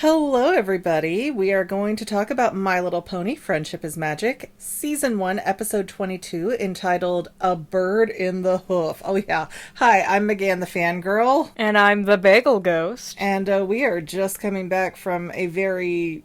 Hello, everybody. We are going to talk about My Little Pony: Friendship is Magic, Season 1, Episode 22, entitled A Bird in the Hoof. Oh, yeah. Hi, I'm Megan the Fangirl. And I'm the Bagel Ghost. And we are just coming back from a very,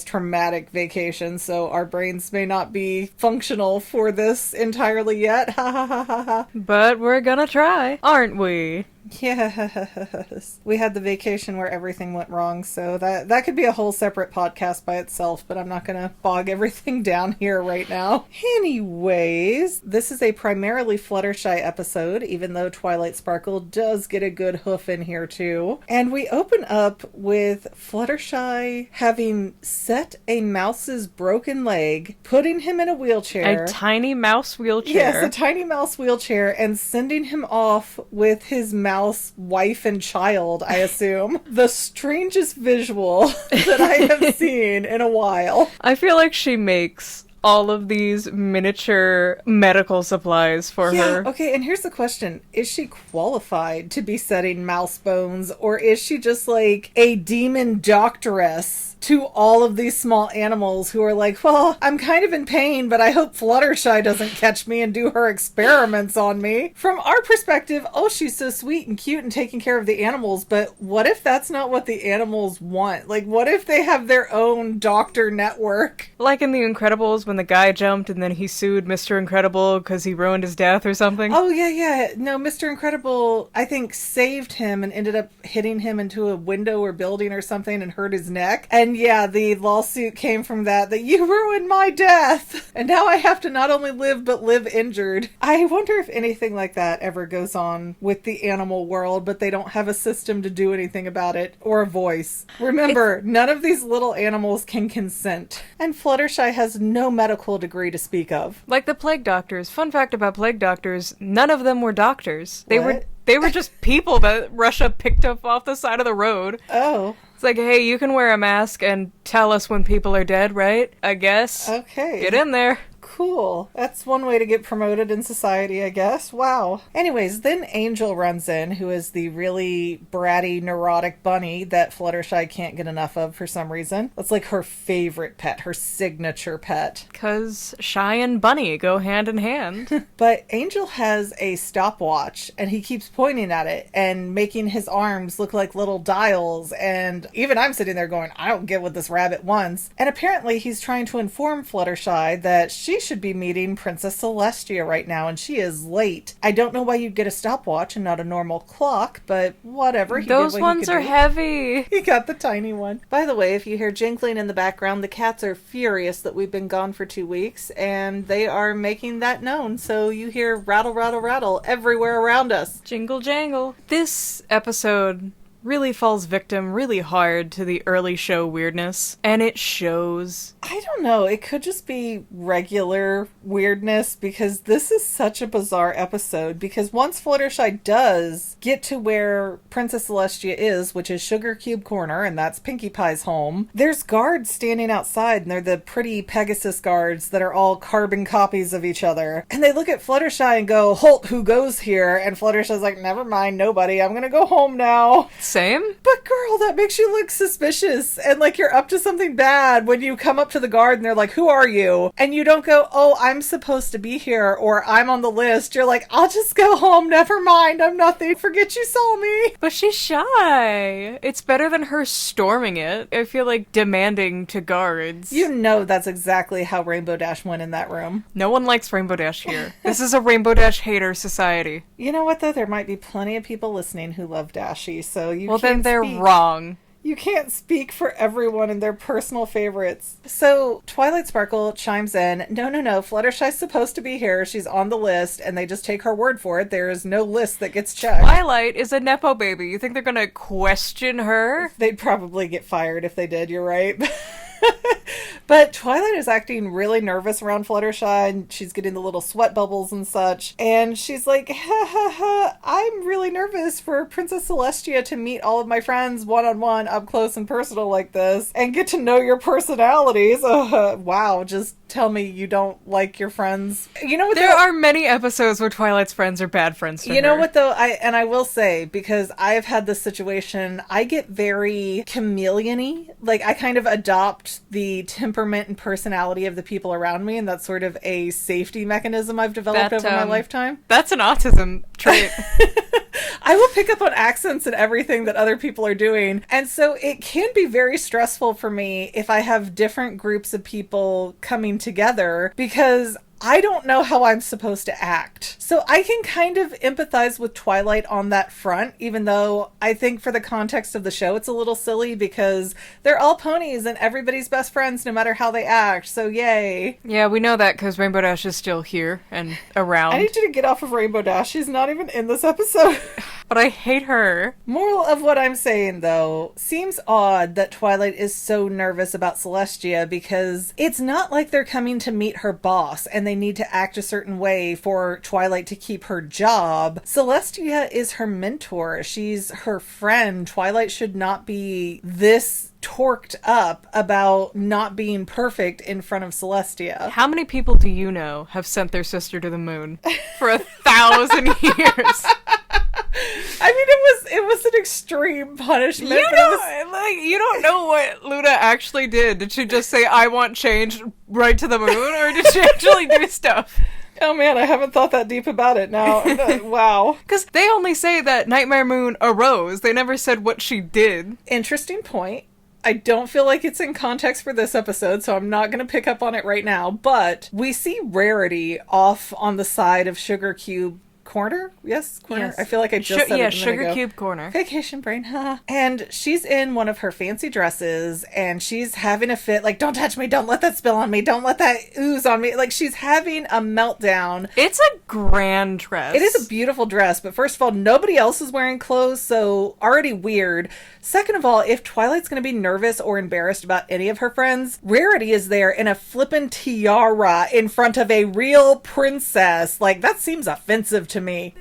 traumatic vacation, so our brains may not be functional for this entirely yet. Ha ha ha ha ha. But we're gonna try, aren't we? Yes. We had the vacation where everything went wrong, so that could be a whole separate podcast by itself, but I'm not going to bog everything down here right now. Anyways, this is a primarily Fluttershy episode, even though Twilight Sparkle does get a good hoof in here too. And we open up with Fluttershy having set a mouse's broken leg, putting him in a wheelchair. A tiny mouse wheelchair. Yes, a tiny mouse wheelchair, and sending him off with his mouse wife and child, I assume. The strangest visual that I have seen in a while. I feel like she makes all of these miniature medical supplies for her. Okay, and here's the question. Is she qualified to be setting mouse bones, or is she just like a demon doctoress to all of these small animals who are like, well, I'm kind of in pain, but I hope Fluttershy doesn't catch me and do her experiments on me. From our perspective, oh, she's so sweet and cute and taking care of the animals, but what if that's not what the animals want? Like, what if they have their own doctor network? Like in The Incredibles when the guy jumped and then he sued Mr. Incredible because he ruined his death or something. Oh, yeah. No, Mr. Incredible, I think, saved him and ended up hitting him into a window or building or something and hurt his neck. And yeah, the lawsuit came from that you ruined my death. And now I have to not only live, but live injured. I wonder if anything like that ever goes on with the animal world, but they don't have a system to do anything about it or a voice. Remember, none of these little animals can consent. And Fluttershy has no medical degree to speak of. Like the plague doctors. Fun fact about plague doctors, none of them were doctors. They were just people that Russia picked up off the side of the road. Oh. It's like, hey, you can wear a mask and tell us when people are dead, right? I guess. Okay. Get in there. Cool. That's one way to get promoted in society, I guess. Wow. Anyways, then Angel runs in, who is the really bratty, neurotic bunny that Fluttershy can't get enough of for some reason. That's like her favorite pet, her signature pet. 'Cause Shy and Bunny go hand in hand. But Angel has a stopwatch, and he keeps pointing at it and making his arms look like little dials, and even I'm sitting there going, I don't get what this rabbit wants. And apparently he's trying to inform Fluttershy that she should be meeting Princess Celestia right now, and she is late. I don't know why you'd get a stopwatch and not a normal clock, but whatever. Those ones are heavy. He got the tiny one. By the way, if you hear jingling in the background, the cats are furious that we've been gone for 2 weeks, and they are making that known, so you hear rattle, rattle, rattle everywhere around us. Jingle jangle. This episode really falls victim really hard to the early show weirdness, and it shows. I don't know, it could just be regular weirdness, because this is such a bizarre episode, because once Fluttershy does get to where Princess Celestia is, which is Sugar Cube Corner, and that's Pinkie Pie's home, there's guards standing outside, and they're the pretty Pegasus guards that are all carbon copies of each other, and they look at Fluttershy and go, "Halt, who goes here?" And Fluttershy's like, "Never mind, nobody, I'm gonna go home now." Same. But girl, that makes you look suspicious and like you're up to something bad when you come up to the guard and they're like, "Who are you?" And you don't go, "Oh, I'm supposed to be here," or "I'm on the list." You're like, "I'll just go home, never mind, I'm nothing, forget you saw me." But she's shy. It's better than her storming it. I feel like demanding to guards. You know that's exactly how Rainbow Dash went in that room. No one likes Rainbow Dash here. This is a Rainbow Dash hater society. You know what though? There might be plenty of people listening who love Dashy, so you well, can't then they're speak. wrong. You can't speak for everyone and their personal favorites. So Twilight Sparkle chimes in, no, Fluttershy's supposed to be here. She's on the list, and they just take her word for it. There is no list that gets checked. Twilight is a Nepo baby. You think they're gonna question her? They'd probably get fired if they did, you're right. But Twilight is acting really nervous around Fluttershy, and she's getting the little sweat bubbles and such. And she's like, ha ha ha, I'm really nervous for Princess Celestia to meet all of my friends one-on-one, up close and personal like this, and get to know your personalities. Wow, just tell me you don't like your friends. You know what? There are many episodes where Twilight's friends are bad friends to her. You know what, though? I will say, because I've had this situation, I get very chameleon-y. Like, I kind of adopt the temperament and personality of the people around me, and that's sort of a safety mechanism I've developed over my lifetime. That's an autism trait. I will pick up on accents and everything that other people are doing. And so it can be very stressful for me if I have different groups of people coming together, because I don't know how I'm supposed to act. So I can kind of empathize with Twilight on that front, even though I think for the context of the show, it's a little silly because they're all ponies and everybody's best friends no matter how they act. So yay. Yeah, we know that because Rainbow Dash is still here and around. I need you to get off of Rainbow Dash. She's not even in this episode. But I hate her. Moral of what I'm saying, though, seems odd that Twilight is so nervous about Celestia, because it's not like they're coming to meet her boss and they need to act a certain way for Twilight to keep her job. Celestia is her mentor. She's her friend. Twilight should not be this torqued up about not being perfect in front of Celestia. How many people do you know have sent their sister to the moon for 1,000 years? I mean, it was an extreme punishment. You don't know what Luna actually did. Did she just say, I want change right to the moon? Or did she actually do stuff? Oh man, I haven't thought that deep about it now. Wow. Because they only say that Nightmare Moon arose. They never said what she did. Interesting point. I don't feel like it's in context for this episode, so I'm not going to pick up on it right now. But we see Rarity off on the side of Sugar Cube Corner? Yes, corner. Yes. I feel like I just said it. Yeah, Sugar Cube Corner. Vacation brain, huh? And she's in one of her fancy dresses, and she's having a fit, like, don't touch me, don't let that spill on me, don't let that ooze on me. Like, she's having a meltdown. It's a grand dress. It is a beautiful dress, but first of all, nobody else is wearing clothes, so already weird. Second of all, if Twilight's going to be nervous or embarrassed about any of her friends, Rarity is there in a flippin' tiara in front of a real princess. Like, that seems offensive to me.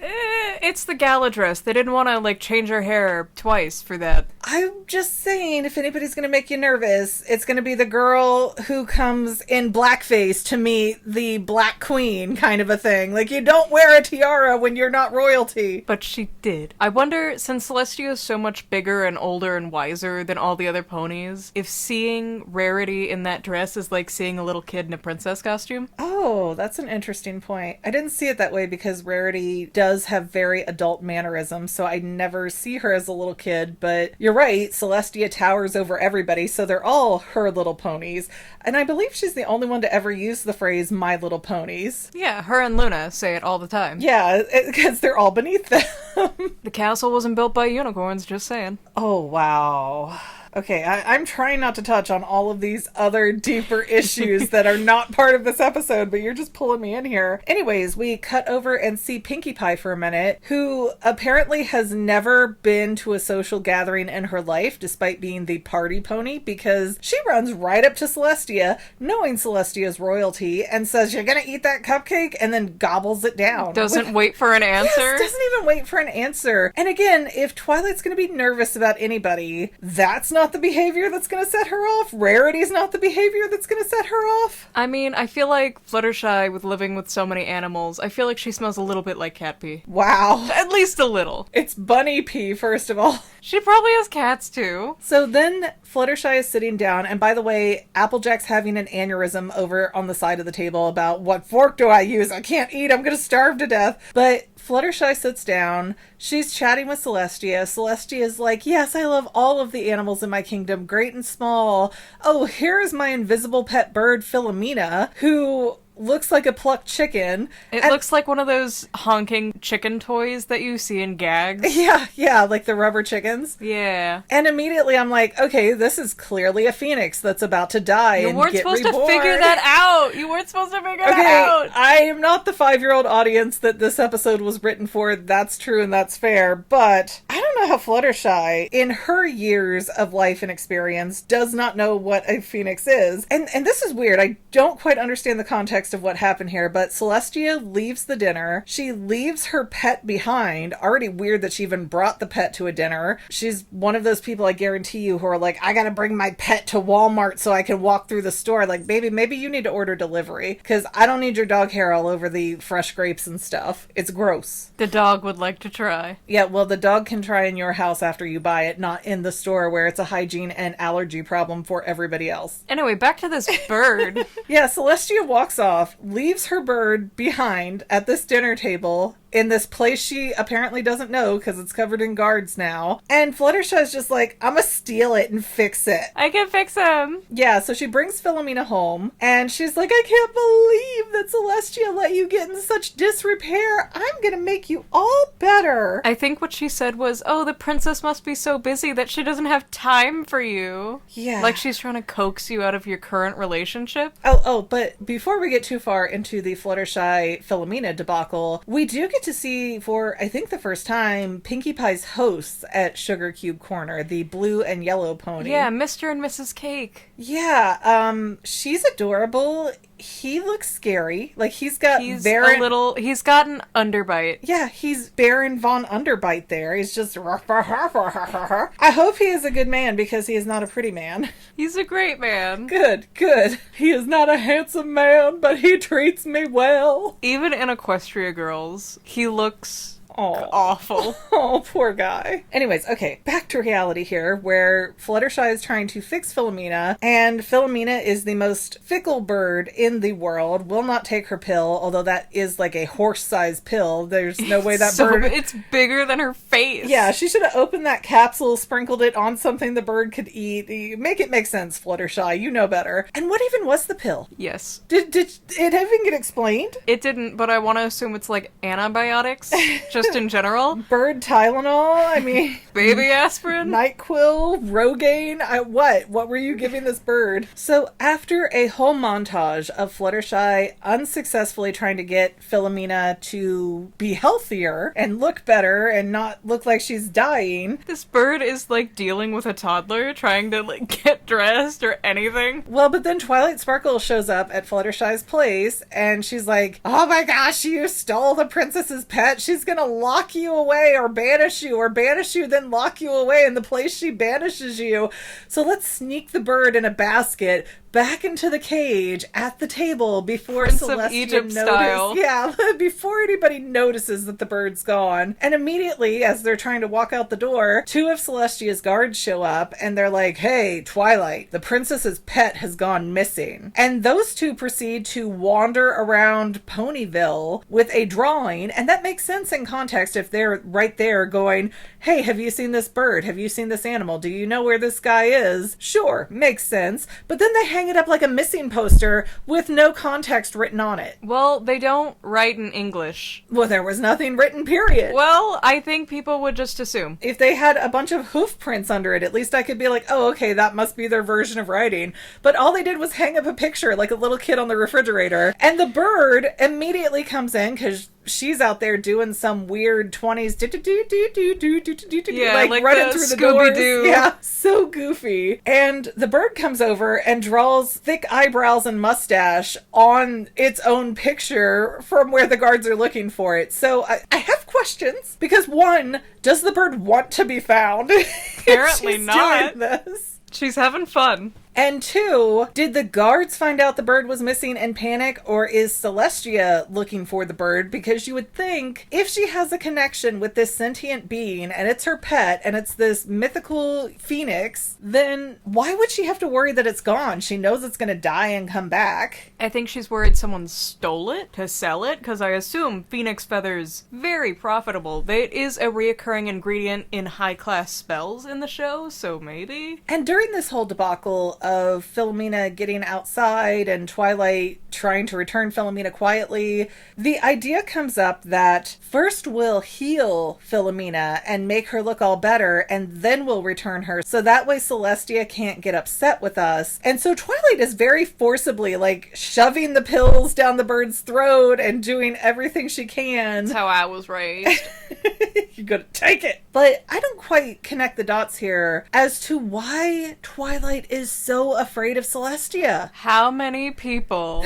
It's the gala dress. They didn't want to, like, change her hair twice for that. I'm just saying, if anybody's going to make you nervous, it's going to be the girl who comes in blackface to meet the Black Queen kind of a thing. Like, you don't wear a tiara when you're not royalty. But she did. I wonder, since Celestia is so much bigger and older and wiser than all the other ponies, if seeing Rarity in that dress is like seeing a little kid in a princess costume. Oh, that's an interesting point. I didn't see it that way because Rarity does have very adult mannerisms, so I never see her as a little kid, but you're right, Celestia towers over everybody, so they're all her little ponies, and I believe she's the only one to ever use the phrase My Little Ponies. Yeah, her and Luna say it all the time. Yeah, because they're all beneath them. The castle wasn't built by unicorns, just saying. Oh, wow. Okay, I'm trying not to touch on all of these other deeper issues that are not part of this episode, but you're just pulling me in here. Anyways, we cut over and see Pinkie Pie for a minute, who apparently has never been to a social gathering in her life, despite being the party pony, because she runs right up to Celestia, knowing Celestia's royalty, and says, you're gonna eat that cupcake, and then gobbles it down. Doesn't wait for an answer? Yes, doesn't even wait for an answer. And again, if Twilight's gonna be nervous about anybody, that's not the behavior that's going to set her off. Rarity's not the behavior that's going to set her off. I mean, I feel like Fluttershy, with living with so many animals, I feel like she smells a little bit like cat pee. Wow. At least a little. It's bunny pee, first of all. She probably has cats, too. So then Fluttershy is sitting down, and by the way, Applejack's having an aneurysm over on the side of the table about, what fork do I use? I can't eat. I'm going to starve to death. But Fluttershy sits down. She's chatting with Celestia. Celestia is like, yes, I love all of the animals in my kingdom, great and small. Oh, here is my invisible pet bird, Philomena, who looks like a plucked chicken. It looks like one of those honking chicken toys that you see in gags. Yeah, like the rubber chickens. Yeah. And immediately I'm like, okay, this is clearly a phoenix that's about to die and get reborn. You weren't supposed to figure that out. You weren't supposed to figure that out. I am not the 5-year-old audience that this episode was written for. That's true and that's fair. But I don't know how Fluttershy, in her years of life and experience, does not know what a phoenix is. And this is weird. I don't quite understand the context of what happened here, but Celestia leaves the dinner. She leaves her pet behind. Already weird that she even brought the pet to a dinner. She's one of those people, I guarantee you, who are like, I gotta bring my pet to Walmart so I can walk through the store. Like, baby, maybe you need to order delivery, because I don't need your dog hair all over the fresh grapes and stuff. It's gross. The dog would like to try. Yeah, well, the dog can try in your house after you buy it, not in the store where it's a hygiene and allergy problem for everybody else. Anyway, back to this bird. Yeah, Celestia walks off, leaves her bird behind at this dinner table in this place she apparently doesn't know because it's covered in guards now. And Fluttershy's just like, I'm gonna steal it and fix it. I can fix him. Yeah, so she brings Philomena home, and she's like, I can't believe that Celestia let you get in such disrepair. I'm gonna make you all better. I think what she said was, oh, the princess must be so busy that she doesn't have time for you. Yeah. Like she's trying to coax you out of your current relationship. Oh, but before we get too far into the Fluttershy Philomena debacle, we do get to see, for I think the first time, Pinkie Pie's hosts at Sugar Cube Corner, the blue and yellow pony. Yeah, Mr. and Mrs. Cake. Yeah, she's adorable. He looks scary. Like, he's got he's got an underbite. Yeah, he's Baron von Underbite there. He's just I hope he is a good man, because he is not a pretty man. He's a great man. Good. He is not a handsome man, but he treats me well. Even in Equestria Girls, he looks awful. Oh, poor guy. Anyways, okay, back to reality here, where Fluttershy is trying to fix Philomena, and Philomena is the most fickle bird in the world, will not take her pill, although that is like a horse-sized pill. There's no way that bird... It's bigger than her face. Yeah, she should have opened that capsule, sprinkled it on something the bird could eat. Make it make sense, Fluttershy. You know better. And what even was the pill? Yes. Did it even get explained? It didn't, but I want to assume it's like antibiotics, just in general. Bird Tylenol? I mean... Baby aspirin? NyQuil? Rogaine? What were you giving this bird? So after a whole montage of Fluttershy unsuccessfully trying to get Philomena to be healthier and look better and not look like she's dying... This bird is like dealing with a toddler trying to like get dressed or anything. Well, but then Twilight Sparkle shows up at Fluttershy's place and she's like, oh my gosh, you stole the princess's pet. She's gonna lock you away or banish you, then lock you away in the place she banishes you. So let's sneak the bird in a basket back into the cage at the table before Prince Celestia of Egypt style. Yeah, before anybody notices that the bird's gone. And immediately, as they're trying to walk out the door, two of Celestia's guards show up and they're like, hey, Twilight, the princess's pet has gone missing. And those two proceed to wander around Ponyville with a drawing, and that makes sense in context if they're right there going, hey, have you seen this bird? Have you seen this animal? Do you know where this guy is? Sure, makes sense. But then they hang it up like a missing poster with no context written on it. Well, they don't write in English. Well, there was nothing written, period. Well, I think people would just assume. If they had a bunch of hoof prints under it, at least I could be like, oh, okay, that must be their version of writing. But all they did was hang up a picture like a little kid on the refrigerator. And the bird immediately comes in because she's out there doing some weird 20s like running through the doors. Yeah, so goofy. And the bird comes over and draws thick eyebrows and mustache on its own picture from where the guards are looking for it. So I have questions, because one, does the bird want to be found? Apparently not. Doing this? She's having fun. And two, did the guards find out the bird was missing and panic, or is Celestia looking for the bird? Because you would think if she has a connection with this sentient being and it's her pet and it's this mythical phoenix, then why would she have to worry that it's gone? She knows it's going to die and come back. I think she's worried someone stole it to sell it, because I assume phoenix feathers, very profitable. It is a reoccurring ingredient in high-class spells in the show, so maybe. And during this whole debacle of Philomena getting outside and Twilight trying to return Philomena quietly, the idea comes up that first we'll heal Philomena and make her look all better, and then we'll return her, so that way Celestia can't get upset with us. And so Twilight is very forcibly like shoving the pills down the bird's throat and doing everything she can. That's how I was raised. You're gonna take it. But I don't quite connect the dots here as to why Twilight is so afraid of Celestia. How many people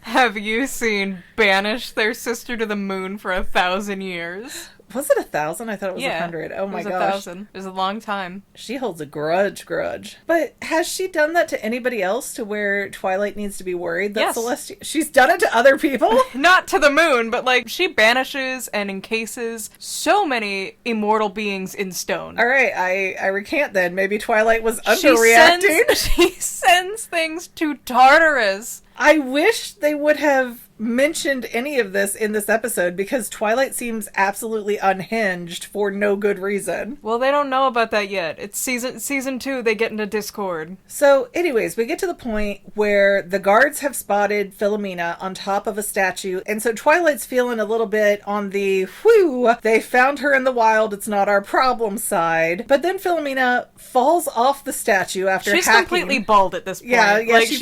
have you seen banish their sister to the moon for 1,000 years? Was it 1,000? I thought it was 100. Oh my gosh. It was 1,000. It was a long time. She holds a grudge. But has she done that to anybody else to where Twilight needs to be worried that Yes. Celestia... She's done it to other people? Not to the moon, but like she banishes and encases so many immortal beings in stone. All right, I recant then. Maybe Twilight was underreacting. She sends things to Tartarus. I wish they would have mentioned any of this in this episode because Twilight seems absolutely unhinged for no good reason. Well, they don't know about that yet. It's season 2, they get into Discord. So anyways, we get to the point where the guards have spotted Philomena on top of a statue, and so Twilight's feeling a little bit on the, whew, they found her in the wild, it's not our problem side. But then Philomena falls off the statue after She's hacking. completely bald at this point. Yeah, like she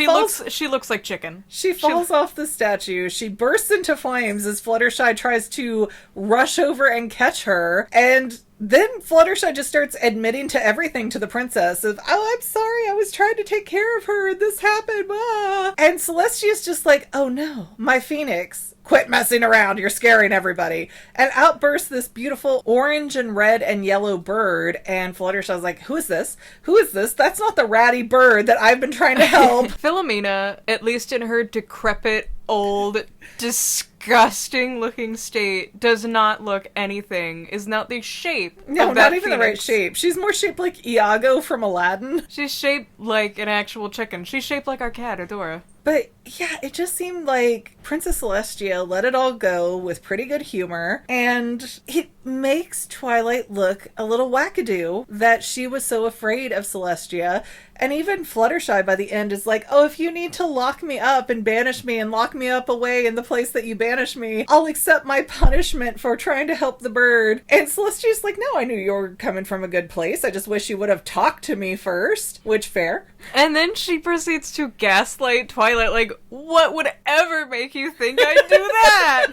she looks like chicken. She falls off the statue. She bursts into flames as Fluttershy tries to rush over and catch her. And then Fluttershy just starts admitting to everything to the princess of, oh, I'm sorry, I was trying to take care of her and this happened. Ah. And Celestia's just like, oh no, my phoenix. Quit messing around, you're scaring everybody. And outbursts this beautiful orange and red and yellow bird, and Fluttershy's like, who is this? Who is this? That's not the ratty bird that I've been trying to help. Philomena, at least in her decrepit, old, disgusting looking state, does not look anything, is not the shape No, of that not even the right phoenix. shape. She's more shaped like Iago from Aladdin. She's shaped like an actual chicken. She's shaped like our cat, Adora. But yeah, it just seemed like Princess Celestia let it all go with pretty good humor, and it makes Twilight look a little wackadoo that she was so afraid of Celestia. And even Fluttershy by the end is like, oh, if you need to lock me up and banish me and lock me up away in the place that you banish me, I'll accept my punishment for trying to help the bird. And Celestia's like, no, I knew you were coming from a good place. I just wish you would have talked to me first. Which, fair. And then she proceeds to gaslight Twilight, like, what would ever make you think I'd do that?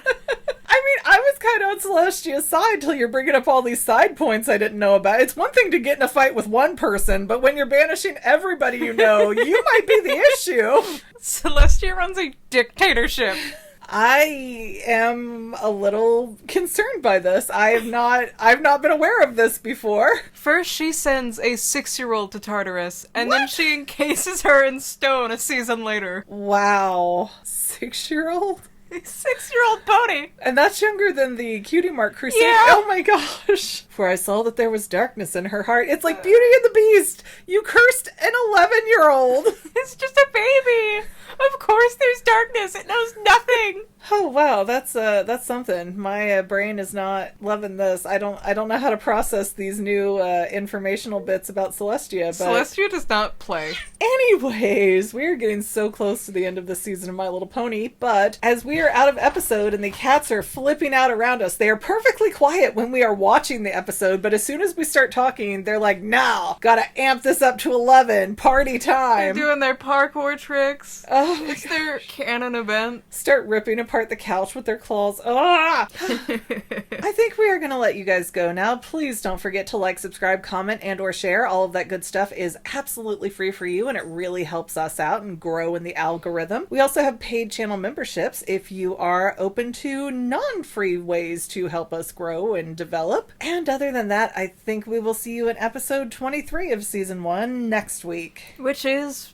I mean, I was kind of on Celestia's side till you're bringing up all these side points I didn't know about. It's one thing to get in a fight with one person, but when you're banishing everybody you know, you might be the issue. Celestia runs a dictatorship. I am a little concerned by this. I've not been aware of this before. First, she sends a 6-year-old to Tartarus, and then she encases her in stone a season later. Wow. 6-year-old? A 6-year-old pony! And that's younger than the Cutie Mark Crusade. Yeah. Oh my gosh. For I saw that there was darkness in her heart. It's like Beauty and the Beast. You cursed an 11-year-old. It's just a baby! Of course there's darkness! It knows nothing! Oh wow, that's something. My brain is not loving this. I don't know how to process these new informational bits about Celestia. But Celestia does not play. anyways, we are getting so close to the end of this season of My Little Pony. But as we are out of episode and the cats are flipping out around us, they are perfectly quiet when we are watching the episode. But as soon as we start talking, they're like, "Now, gotta amp this up to 11. Party They're time." doing their parkour tricks. Oh my It's their canon event. Start ripping apart the couch with their claws. Ah! I think we are going to let you guys go now. Please don't forget to like, subscribe, comment, and or share. All of that good stuff is absolutely free for you, and it really helps us out and grow in the algorithm. We also have paid channel memberships if you are open to non-free ways to help us grow and develop. And other than that, I think we will see you in episode 23 of season 1 next week. Which is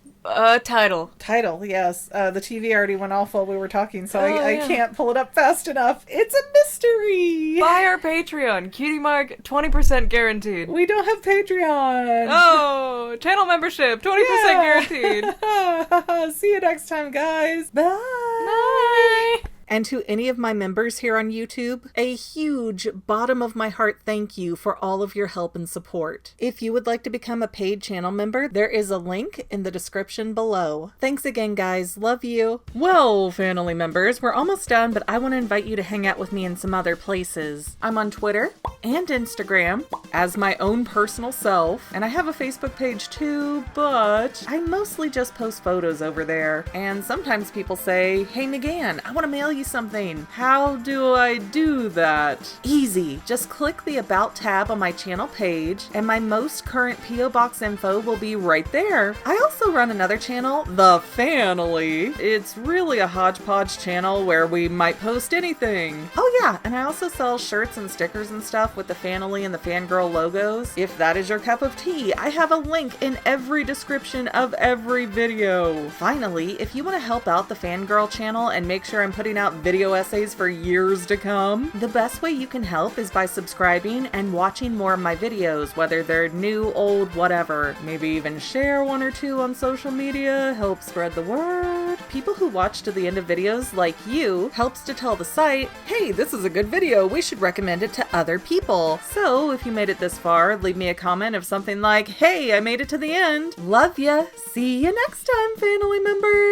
title. Title, yes. The TV already went off while we were talking, so I yeah. can't pull it up fast enough. It's a mystery! Buy our Patreon. Cutie Mark, 20% guaranteed. We don't have Patreon! Oh, channel membership, 20% guaranteed. See you next time, guys. Bye! Bye! And to any of my members here on YouTube, a huge bottom of my heart thank you for all of your help and support. If you would like to become a paid channel member, there is a link in the description below. Thanks again, guys. Love you. Well, family members, we're almost done, but I want to invite you to hang out with me in some other places. I'm on Twitter and Instagram as my own personal self, and I have a Facebook page too, but I mostly just post photos over there. And sometimes people say, "Hey, McGann, I want to mail you something. How do I do that? Easy. Just click the About tab on my channel page, and my most current P.O. Box info will be right there. I also run another channel, The Family. It's really a hodgepodge channel where we might post anything. Oh yeah, and I also sell shirts and stickers and stuff with the Family and the Fangirl logos. If that is your cup of tea, I have a link in every description of every video. Finally, if you want to help out the Fangirl channel and make sure I'm putting out video essays for years to come, the best way you can help is by subscribing and watching more of my videos, whether they're new, old, whatever. Maybe even share one or two on social media, help spread the word. People who watch to the end of videos like you helps to tell the site, hey, this is a good video, we should recommend it to other people. So if you made it this far, leave me a comment of something like, hey, I made it to the end. Love ya. See you next time, family members.